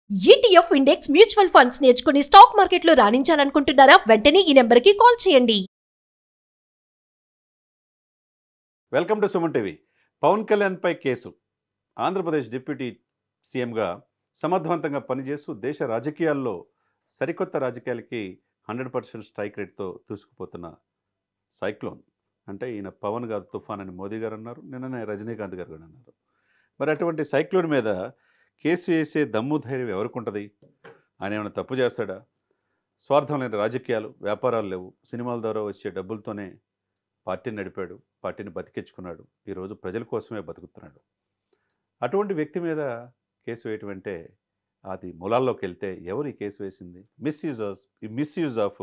ETF index mutual funds నేర్చుకుని stock మార్కెట్లో రాణించాలనుకుంటున్నారా? వెంటనే ఈ నెంబర్కి కాల్ చేయండి. Welcome to Suman TV. Pavan కళ్యాణ్పై కేసు. ఆంధ్రప్రదేశ్ డిప్యూటీ సీఎంగా సమర్థవంతంగా పనిచేస్తూ దేశ రాజకీయాల్లో సరికొత్త రాజకీయాలకి 100% స్ట్రైక్ రేట్తో దూసుకుపోతున్న సైక్లోన్. అంటే ఈయన పవన్ గారు తుఫాన్ అని మోదీ గారు అన్నారు, నిన్ననే రజనీకాంత్ గారు కూడా అన్నారు. మరి అటువంటి సైక్లోన్ మీద కేసు వేసే దమ్ము ధైర్యం ఎవరికి ఉంటుంది? ఆయన ఏమైనా తప్పు చేస్తాడా? స్వార్థం లేని రాజకీయాలు, వ్యాపారాలు లేవు, సినిమాల ద్వారా వచ్చే డబ్బులతోనే పార్టీని నడిపాడు, పార్టీని బతికించుకున్నాడు, ఈరోజు ప్రజల కోసమే బతుకుతున్నాడు. అటువంటి వ్యక్తి మీద కేసు వేయటం అంటే అది మూలాల్లోకి వెళ్తే ఎవరు ఈ కేసు వేసింది? మిస్యూజ్ ఆఫ్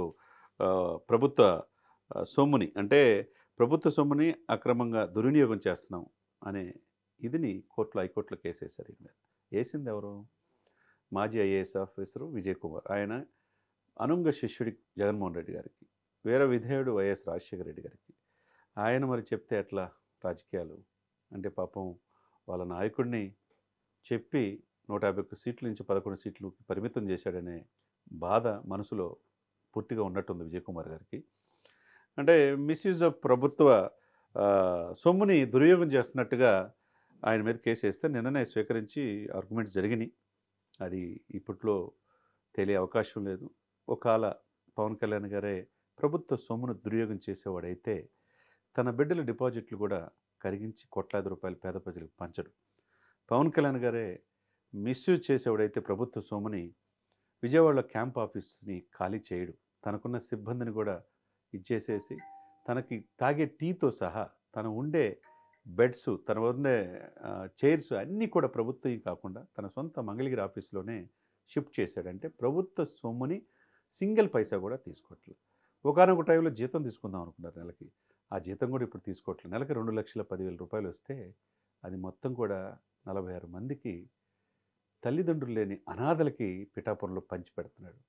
ప్రభుత్వ సొమ్ముని, అంటే ప్రభుత్వ సొమ్ముని అక్రమంగా దుర్వినియోగం చేస్తున్నాం అనే ఇదిని హైకోర్టులో కేసు వేశారు. ఈయన మీద వేసింది ఎవరు? మాజీ ఐఏఎస్ ఆఫీసరు విజయ్ కుమార్. ఆయన అనుంగ శిష్యుడి జగన్మోహన్ రెడ్డి గారికి, వేరే విధేయుడు వైఎస్ రాజశేఖర రెడ్డి గారికి. ఆయన మరి చెప్తే ఎట్లా రాజకీయాలు? అంటే పాపం వాళ్ళ నాయకుడిని చెప్పి 151 సీట్ల నుంచి 11 సీట్లకు పరిమితం చేశాడనే బాధ మనసులో పూర్తిగా ఉన్నట్టుంది విజయ్ కుమార్ గారికి. అంటే మిస్యూజ్ ఆఫ్ ప్రభుత్వ సొమ్ముని దుర్వినియోగం చేస్తున్నట్టుగా ఆయన మీద కేసు వేస్తే నిన్ననే స్వీకరించి ఆర్గ్యుమెంట్స్ జరిగినాయి. అది ఇప్పట్లో తెలియ అవకాశం లేదు. ఒకవేళ పవన్ కళ్యాణ్ గారే ప్రభుత్వ సొమ్మును దుర్వినియోగం చేసేవాడైతే తన బిడ్డల డిపాజిట్లు కూడా కరిగించి కోట్లాది రూపాయలు పేద ప్రజలకు పంచడు. పవన్ కళ్యాణ్ గారే మిస్యూజ్ చేసేవాడైతే ప్రభుత్వ సొమ్ముని విజయవాడలో క్యాంప్ ఆఫీస్ని ఖాళీ చేయడు. తనకున్న సిబ్బందిని కూడా ఇచ్చేసేసి తనకి తాగే టీతో సహా తన ఉండే బెడ్స్, తన ఉండే చైర్స్ అన్నీ కూడా ప్రభుత్వం కాకుండా తన సొంత మంగళగిరి ఆఫీస్లోనే షిఫ్ట్ చేశాడంటే ప్రభుత్వ సొమ్ముని సింగిల్ పైసా కూడా తీసుకోవట్లేదు. ఒకానొక టైంలో జీతం తీసుకుందాం అనుకున్నారు నెలకి. ఆ జీతం కూడా ఇప్పుడు తీసుకోవట్లేదు. నెలకి 2,10,000 రూపాయలు వస్తే అది మొత్తం కూడా 46 మందికి తల్లిదండ్రులు లేని అనాథలకి పిఠాపురంలో పంచి పెడుతున్నాడు.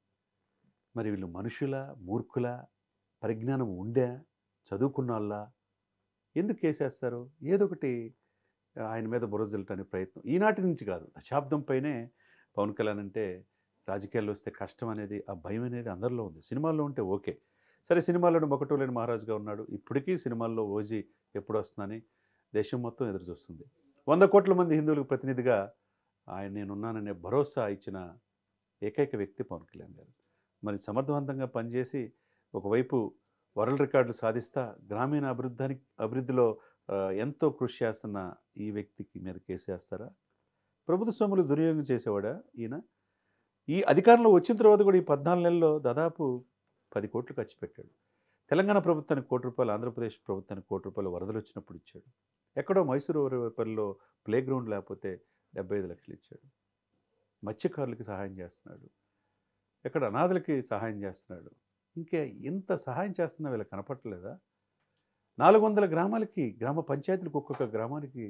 మరి వీళ్ళు మనుషుల, మూర్ఖుల, పరిజ్ఞానం ఉండే, చదువుకున్న వాళ్ళ? ఎందుకు కేసేస్తారు? ఏదో ఒకటి ఆయన మీద బురద జల్లటానికి ప్రయత్నం. ఈనాటి నుంచి కాదు, దశాబ్దం పైనే పవన్ కళ్యాణ్ అంటే రాజకీయాల్లో వస్తే కష్టం అనేది, ఆ భయం అనేది అందరిలో ఉంది. సినిమాల్లో ఉంటే ఓకే, సరే సినిమాల్లో మొకటో లేని మహారాజుగా ఉన్నాడు. ఇప్పటికీ సినిమాల్లో ఓజీ ఎప్పుడు వస్తుందని దేశం మొత్తం ఎదురు చూస్తుంది. 100 కోట్ల మంది హిందువులకు ప్రతినిధిగా ఆయన నేనున్నాననే భరోసా ఇచ్చిన ఏకైక వ్యక్తి పవన్ కళ్యాణ్ గారు. మరి సమర్థవంతంగా పనిచేసి ఒకవైపు వరల్డ్ రికార్డులు సాధిస్తా గ్రామీణ అభివృద్ధిలో ఎంతో కృషి చేస్తున్న ఈ వ్యక్తికి మీద కేసు వేస్తారా? ప్రభుత్వ సొమ్ములు దుర్వినియోగం చేసేవాడా ఈయన? ఈ అధికారంలో వచ్చిన తర్వాత కూడా ఈ 14 నెలల్లో దాదాపు 10 కోట్లు ఖర్చు పెట్టాడు. తెలంగాణ ప్రభుత్వానికి ₹1 ఆంధ్రప్రదేశ్ ప్రభుత్వానికి ₹1 వరదలు వచ్చినప్పుడు ఇచ్చాడు. ఎక్కడో మైసూరు పల్లిలో ప్లే గ్రౌండ్ లేకపోతే 75 లక్షలు ఇచ్చాడు. మత్స్యకారులకి సహాయం చేస్తున్నాడు. ఎక్కడ అనాథలకి సహాయం చేస్తున్నాడు. ఇంకా ఎంత సహాయం చేస్తున్నా వీళ్ళకి కనపట్టలేదా? 400 గ్రామాలకి, గ్రామ పంచాయతీలకు, ఒక్కొక్క గ్రామానికి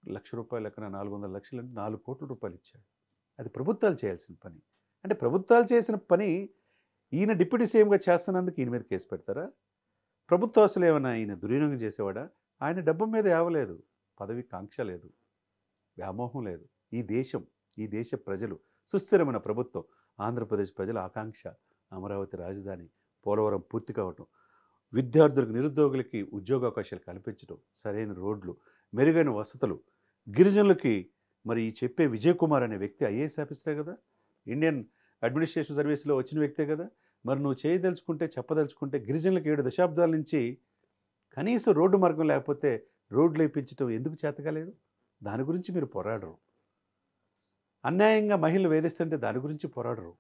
₹1,00,000 లెక్కన 400 లక్షలు అంటే 4 కోట్ల రూపాయలు ఇచ్చాడు. అది ప్రభుత్వాలు చేయాల్సిన పని. అంటే ప్రభుత్వాలు చేసిన పని ఈయన డిప్యూటీ సీఎంగా చేస్తున్నందుకు ఈయన మీద కేసు పెడతారా? ప్రభుత్వ అసలు ఏమైనా ఈయన దుర్వినియోగం చేసేవాడా? ఆయన డబ్బు మీద ఏవలేదు, పదవి కాంక్ష లేదు, వ్యామోహం లేదు. ఈ దేశ ప్రజలు సుస్థిరమైన ప్రభుత్వం, ఆంధ్రప్రదేశ్ ప్రజల ఆకాంక్ష అమరావతి రాజధాని, పోలవరం పూర్తి కావటం, విద్యార్థులకు, నిరుద్యోగులకి ఉద్యోగావకాశాలు కల్పించడం, సరైన రోడ్లు, మెరుగైన వసతులు, గిరిజనులకి. మరి ఈ చెప్పే విజయ్ కుమార్ అనే వ్యక్తి ఐఏఎస్ ఆఫీసరే కదా, ఇండియన్ అడ్మినిస్ట్రేషన్ సర్వీస్లో వచ్చిన వ్యక్తే కదా. మరి నువ్వు చేయదలుచుకుంటే, చెప్పదలుచుకుంటే గిరిజనులకు 7 దశాబ్దాల నుంచి కనీసం రోడ్డు మార్గం లేకపోతే రోడ్లు వేయించడం ఎందుకు చేతకాలేదు? దాని గురించి మీరు పోరాడరు. అన్యాయంగా మహిళలు వేధిస్తుంటే దాని గురించి పోరాడరు.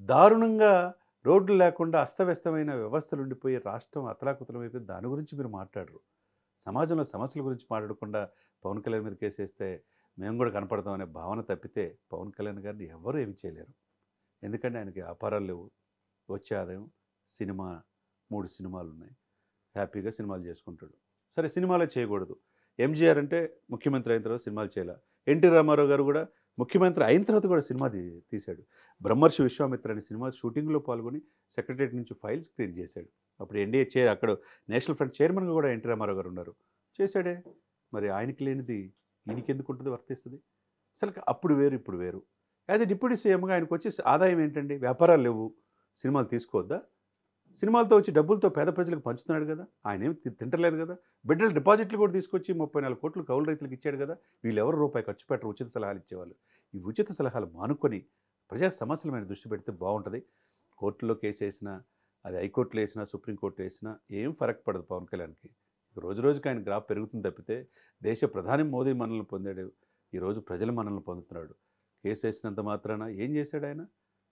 దారుణంగా రోడ్లు లేకుండా అస్తవ్యస్తమైన వ్యవస్థలు ఉండిపోయి రాష్ట్రం అతలాకుతలం అయిపోయి దాని గురించి మీరు మాట్లాడరు. సమాజంలో సమస్యల గురించి మాట్లాడకుండా పవన్ కళ్యాణ్ మీద కేసేస్తే మేము కూడా కనపడతామనే భావన తప్పితే పవన్ కళ్యాణ్ గారిని ఎవరు ఏమి చేయలేరు. ఎందుకంటే ఆయనకి వ్యాపారాలు లేవు, వచ్చే ఆదాయం సినిమా, 3 సినిమాలు ఉన్నాయి, హ్యాపీగా సినిమాలు చేసుకుంటాడు. సరే సినిమాలే చేయకూడదు. ఎంజీఆర్ అంటే ముఖ్యమంత్రి అయిన తర్వాత సినిమాలు చేయాల. ఎన్టీ రామారావు గారు కూడా ముఖ్యమంత్రి అయిన తర్వాత కూడా సినిమా తీశాడు. బ్రహ్మర్షి విశ్వామిత్ర అనే సినిమా షూటింగ్లో పాల్గొని సెక్రటరియట్ నుంచి ఫైల్స్ క్లియర్ చేశాడు. అప్పుడు ఎన్డీఏ అక్కడ నేషనల్ ఫ్రంట్ చైర్మన్గా కూడా ఎన్టీ రామారావు గారు ఉన్నారు, చేశాడే. మరి ఆయనకి లేనిది ఈయనకి ఎందుకు ఉంటుంది, వర్తిస్తుంది? అసలు అప్పుడు వేరు ఇప్పుడు వేరు. యాజ్ ఎ డిప్యూటీ సీఎంగా ఆయనకు వచ్చే ఆదాయం ఏంటండి? వ్యాపారాలు లేవు, సినిమాలు తీసుకోవద్దా? సినిమాలతో వచ్చి డబ్బులతో పేద ప్రజలకు పంచుతున్నాడు కదా, ఆయన ఏమి తింటలేదు కదా. బిడ్డల డిపాజిట్లు కూడా తీసుకొచ్చి 34 కోట్లు కౌలు రైతులకు ఇచ్చాడు కదా. వీళ్ళు ఎవరు రూపాయి ఖర్చు పెట్టరు ఉచిత సలహాలు ఇచ్చేవాళ్ళు. ఈ ఉచిత సలహాలు మానుకొని ప్రజా సమస్యల మీద దృష్టి పెడితే బాగుంటుంది. కోర్టులో కేసు వేసినా, అది హైకోర్టులో వేసినా, సుప్రీంకోర్టులో వేసినా ఏం ఫరక్ పడదు పవన్ కళ్యాణ్కి. రోజు రోజుకి ఆయన గ్రాఫ్ పెరుగుతుంది తప్పితే దేశ ప్రధాని మోదీ మనల్ని పొందాడు, ఈరోజు ప్రజల మనల్ని పొందుతున్నాడు. కేసు వేసినంత మాత్రాన ఏం చేశాడు ఆయన?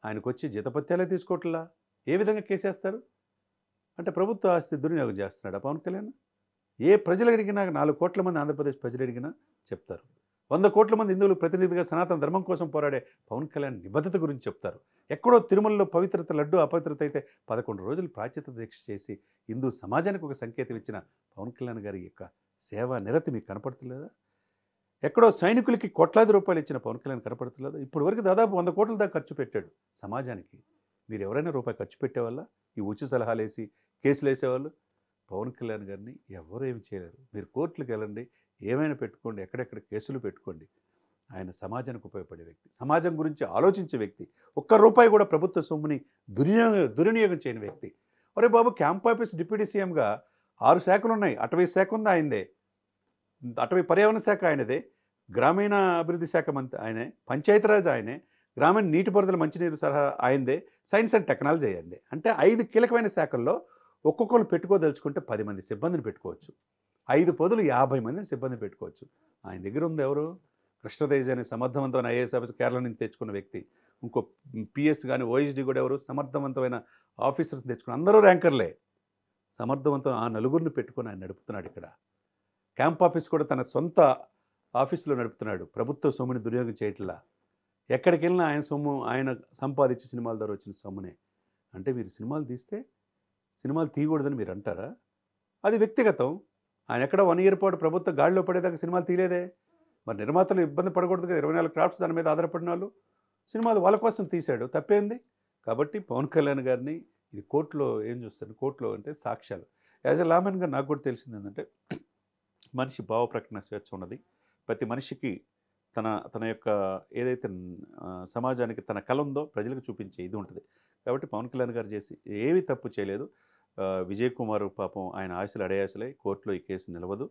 ఆయనకు వచ్చి జీతపత్యాలే తీసుకోవట్లా, ఏ విధంగా కేసేస్తారు? అంటే ప్రభుత్వ ఆస్తి దుర్వినియోగం చేస్తున్నాడు పవన్ కళ్యాణ్. ఏ ప్రజలు అడిగినా, 4 కోట్ల మంది ఆంధ్రప్రదేశ్ ప్రజలు అడిగినా చెప్తారు. 100 కోట్ల మంది హిందువులు ప్రతినిధిగా సనాతన ధర్మం కోసం పోరాడే పవన్ కళ్యాణ్ నిబద్ధత గురించి చెప్తారు. ఎక్కడో తిరుమలలో పవిత్రత, లడ్డు అపవిత్రత అయితే 11 రోజులు ప్రాచ్యత దీక్ష చేసి హిందూ సమాజానికి ఒక సంకేతం ఇచ్చిన పవన్ కళ్యాణ్ గారి యొక్క సేవా నిరతి మీకు కనపడుతులేదా? ఎక్కడో సైనికులకి కోట్లాది రూపాయలు ఇచ్చిన పవన్ కళ్యాణ్ కనపడుతులేదా? ఇప్పటి వరకు దాదాపు 100 కోట్ల దాకా ఖర్చు పెట్టాడు సమాజానికి. మీరు ఎవరైనా రూపాయి ఖర్చు పెట్టేవాళ్ళ? ఈ ఉచిత సలహాలు వేసి కేసులు వేసేవాళ్ళు? పవన్ కళ్యాణ్ గారిని ఎవరు ఏమి చేయలేరు. మీరు కోర్టులకు వెళ్ళండి, ఏమైనా పెట్టుకోండి, ఎక్కడెక్కడ కేసులు పెట్టుకోండి. ఆయన సమాజానికి ఉపయోగపడే వ్యక్తి, సమాజం గురించి ఆలోచించే వ్యక్తి, ఒక్క రూపాయి కూడా ప్రభుత్వ సొమ్ముని దుర్వినియోగం చేయని వ్యక్తి. ఒరే బాబు, క్యాంప్ ఆఫీస్ డిప్యూటీ సీఎంగా 6 శాఖలు ఉన్నాయి. అటవీ శాఖ ఉంది ఆయనదే, అటవీ పర్యావరణ శాఖ ఆయనదే, గ్రామీణ అభివృద్ధి శాఖ మంత్రి ఆయనే, పంచాయతీరాజ్ ఆయనే, గ్రామీణ నీటిపారుదల మంచినీరు సలహా ఆయనదే, సైన్స్ అండ్ టెక్నాలజీ అయిందే. అంటే 5 కీలకమైన శాఖల్లో ఒక్కొక్కరు పెట్టుకోదలుచుకుంటే 10 మంది సిబ్బందిని పెట్టుకోవచ్చు. 5 పదులు 50 మందిని సిబ్బంది పెట్టుకోవచ్చు. ఆయన దగ్గర ఉంది ఎవరు? కృష్ణతేజ్ అనే సమర్థవంతమైన ఐఏఎస్ ఆఫీసర్ కేరళ నుంచి తెచ్చుకున్న వ్యక్తి. ఇంకో పిఎస్ కానీ ఓఎస్డీ కూడా ఎవరు? సమర్థవంతమైన ఆఫీసర్స్ తెచ్చుకుని, అందరూ ర్యాంకర్లే. సమర్థవంతమైన ఆ నలుగురిని పెట్టుకొని ఆయన నడుపుతున్నాడు. ఇక్కడ క్యాంప్ ఆఫీస్ కూడా తన సొంత ఆఫీసులో నడుపుతున్నాడు. ప్రభుత్వ సొమ్ముని దుర్యోగం చేయట్లా. ఎక్కడికి వెళ్ళినా ఆయన సొమ్ము, ఆయన సంపాదించి సినిమాల ద్వారా వచ్చిన సొమ్మునే. అంటే మీరు సినిమాలు తీస్తే సినిమాలు తీయకూడదని మీరు అంటారా? అది వ్యక్తిగతం. ఆయన ఎక్కడ 1 ఇయర్ పాటు ప్రభుత్వ గాడిలో పడేదాకా సినిమాలు తీయలేదే. మరి నిర్మాతలు ఇబ్బంది పడకూడదు కదా. 24 క్రాఫ్ట్స్ దాని మీద ఆధారపడిన వాళ్ళు సినిమాలు వాళ్ళ కోసం తీశాడు, తప్పేంది? కాబట్టి పవన్ కళ్యాణ్ గారిని ఇది కోర్టులో ఏం చూస్తారు? కోర్టులో అంటే సాక్ష్యాలు. యాజ్ ఎ లామెన్గా నాకు కూడా తెలిసింది ఏంటంటే, మనిషి భావ ప్రకటన స్వేచ్ఛ ఉన్నది. ప్రతి మనిషికి తన యొక్క ఏదైతే సమాజానికి తన కళ ఉందో ప్రజలకు చూపించే ఇది ఉంటుంది. కాబట్టి పవన్ కళ్యాణ్ గారు చేసి ఏమీ తప్పు చేయలేదు. విజయ్ కుమార్ పాపం ఆయన ఆశలు అడయాసలై కోర్టులో ఈ కేసు నిలవదు.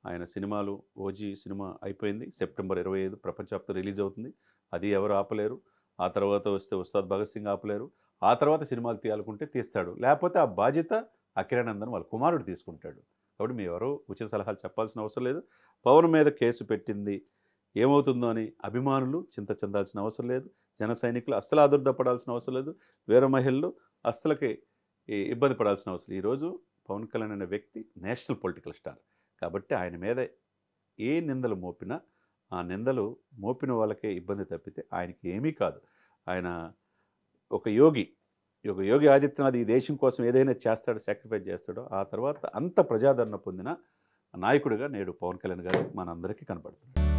ఆయన సినిమాలు, ఓజీ సినిమా అయిపోయింది, సెప్టెంబర్ 25 ప్రపంచవ్యాప్తంగా రిలీజ్ అవుతుంది. అది ఎవరు ఆపలేరు. ఆ తర్వాత వస్తే ఉస్తాద్ భగత్ సింగ్ ఆపలేరు. ఆ తర్వాత సినిమాలు తీయాలనుకుంటే తీస్తాడు, లేకపోతే ఆ బాధ్యత అకిరానందన్ వాళ్ళ కుమారుడు తీసుకుంటాడు. కాబట్టి మీ ఎవరో ఉచిత సలహాలు చెప్పాల్సిన అవసరం లేదు. పవన్ మీద కేసు పెట్టింది ఏమవుతుందో అని అభిమానులు చింత చెందాల్సిన అవసరం లేదు. జన సైనికులు అస్సలు ఆదుర్దపడాల్సిన అవసరం లేదు. వేరే మహిళలు అస్సలకి ఇబ్బంది పడాల్సిన అవసరం. ఈరోజు పవన్ కళ్యాణ్ అనే వ్యక్తి నేషనల్ పొలిటికల్ స్టార్. కాబట్టి ఆయన మీద ఏ నిందలు మోపినా ఆ నిందలు మోపిన వాళ్ళకే ఇబ్బంది తప్పితే ఆయనకి ఏమీ కాదు. ఆయన ఒక యోగి ఆదిత్యనాథ్ ఈ దేశం కోసం ఏదైనా చేస్తాడో, సాక్రిఫైస్ చేస్తాడో, ఆ తర్వాత అంత ప్రజాదరణ పొందిన నాయకుడిగా నేడు పవన్ కళ్యాణ్ గారు మనందరికీ కనపడుతున్నాడు.